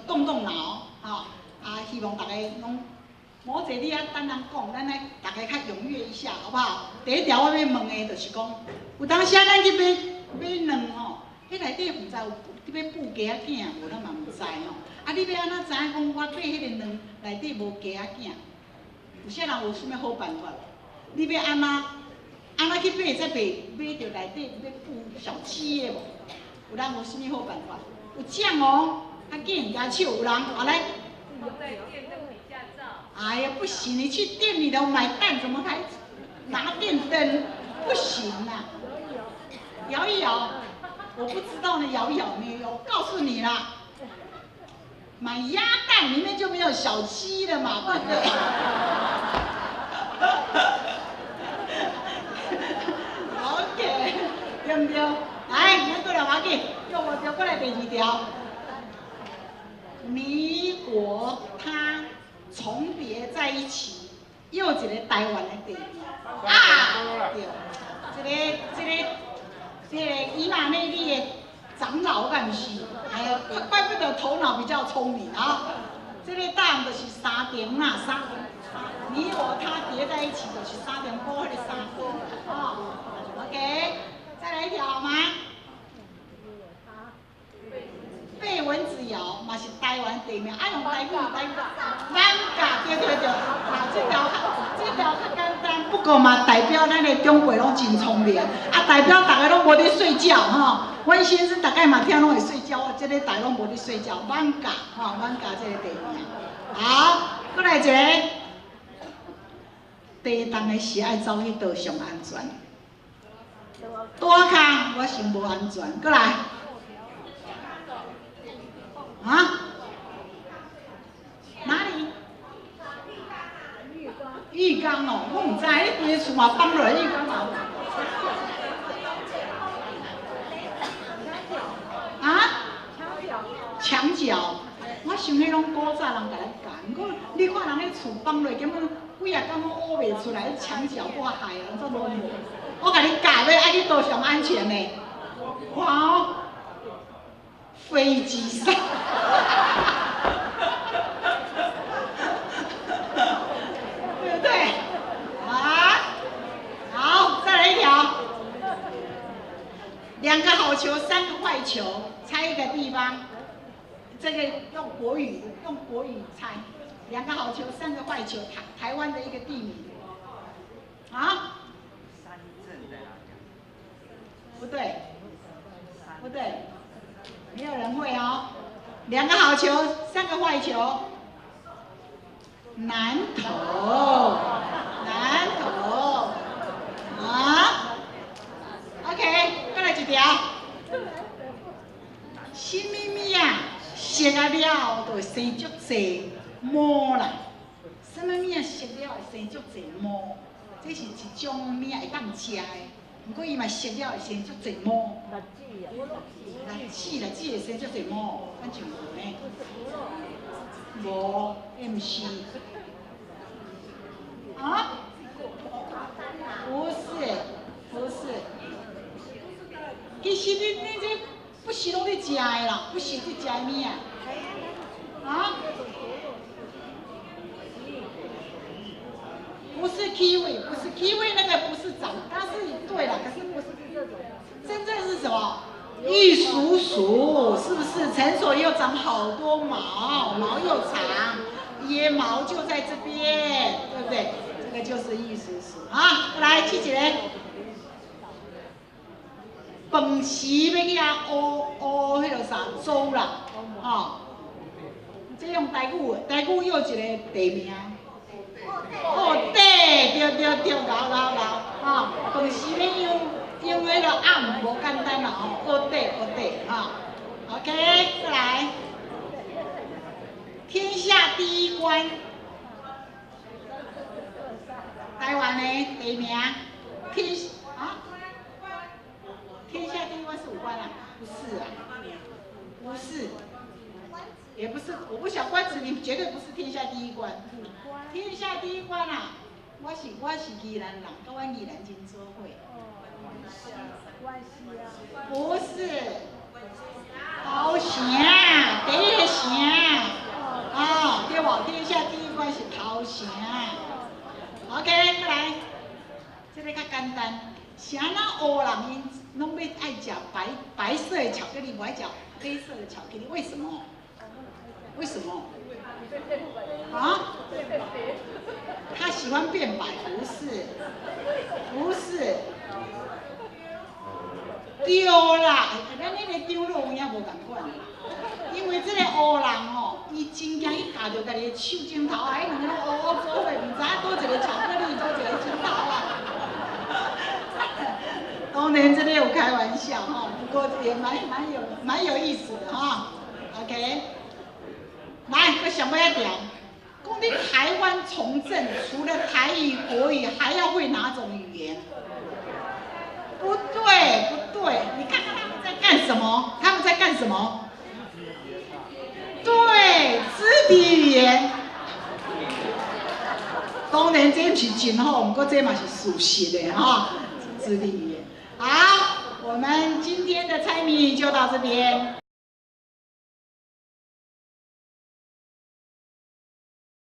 动动脑，希望大家拢某一你啊等人讲，咱来大家较踊跃一下，好不好？第一条我要问的就是讲，有当时咱去买卵吼，迄内底唔知有你要布鸡仔囝无，咱嘛唔知吼。啊，你要安怎知影讲我买迄个卵内底无鸡仔囝？有些人有啥物好办法？你要安怎去买才袂买到内底要布小鸡的无？有人有啥物好办法？有酱哦，啊，见人家手，有人来。哎呀，不行！你去店里头买蛋，怎么还拿电灯？不行啦！摇一摇，我不知道呢，摇一摇没有？我告诉你啦，买鸭蛋里面就没有小鸡了嘛，对不对？OK， 对不对？来，咱过来话紧，用我调过来第二条。你我他重叠在一起，又一个台湾的地名啊！对，这个伊玛内利的长老敢不是？哎呀，怪不得头脑比较聪明啊！这个答案就是三重啦，你我他叠在一起就是三重高迄个三重啊。OK， 再来一条好吗？背蚊子咬嘛是台湾地名，爱用台语，咱甲对，这条较简单，不过嘛代表咱的中国拢真聪明，代表大家拢无咧睡觉吼。阮先生大概嘛听拢会睡觉，这个大拢无咧睡觉，艋舺这个地名。好，再来一个，地动的时爱走迄道上安全，大坑我想无安全，再来。哪里？浴缸哦，我唔知，迄规个厝嘛放落浴缸嘛。墙角，我想迄拢古早人甲咱教，不过你看人迄厝放落，根本几啊工拢挖袂出来，墙角我害人做拢无。我甲你教要爱你多上安全呢。哇！飞机上，对不对？好，再来一条。两个好球，三个坏球，猜一个地方。这个用国语猜。两个好球，三个坏球，台湾的一个地名。不对，不对。没有人会哦，两个好球，三个坏球，南投，OK， 再来一条，什么物啊？熟啊了就会生足济毛啦，什么物啊？熟了会生足济毛，这是一种物会当食的，不过伊嘛熟了会生足济毛。辣子会生足济毛，咱就无呢。无，毋是。不是。其实你这不是拢咧食的啦，不是你食的物啊？不是 kiwi， 不是 kiwi， 那个不是长，它是对了，可是不是这种。真正是什么？玉蜀黍，是不是？成熟又长好多毛，毛又长，腋毛就在这边，对不对？这个就是玉蜀黍啊！来，去一个，饭时要去遐乌迄个啥粥啦，这用台语又一个地名。对，搞，饭时要用迄个暗无简单啦，蚵底，OK， 再来，天下第一关，台湾的地名，天下第一关是武关啊？不是啊，不是，也不是，我不晓关子岭绝对不是天下第一关，天下第一关啊，我是宜兰人，跟阮宜兰真做伙。不是，高雄，第一个城。天下第一关是头城。OK， 过来，这个较简单。啥那黑人因拢要爱食白色的巧克力，不爱食黑色的巧克力，为什么？为什么？啊？他喜欢变白，不是，不是。对啦，咱迄个张老有影无共款，因为这个黑人吼，伊真惊伊夹着家己的手指头啊，迄两个拢乌乌糟的，唔知影倒一个巧克力，倒一个指头啊。当然这里有开玩笑哈，不过也蛮有意思的哈。OK， 来，我想要一条，讲你台湾从政，除了台语、国语，还要会哪种语言？不对，不对，你看看他们在干什么？他们在干什么？对，肢体语言。当然这是真好，不过这嘛是事实的哈，肢体语言。好，我们今天的猜谜语就到这边。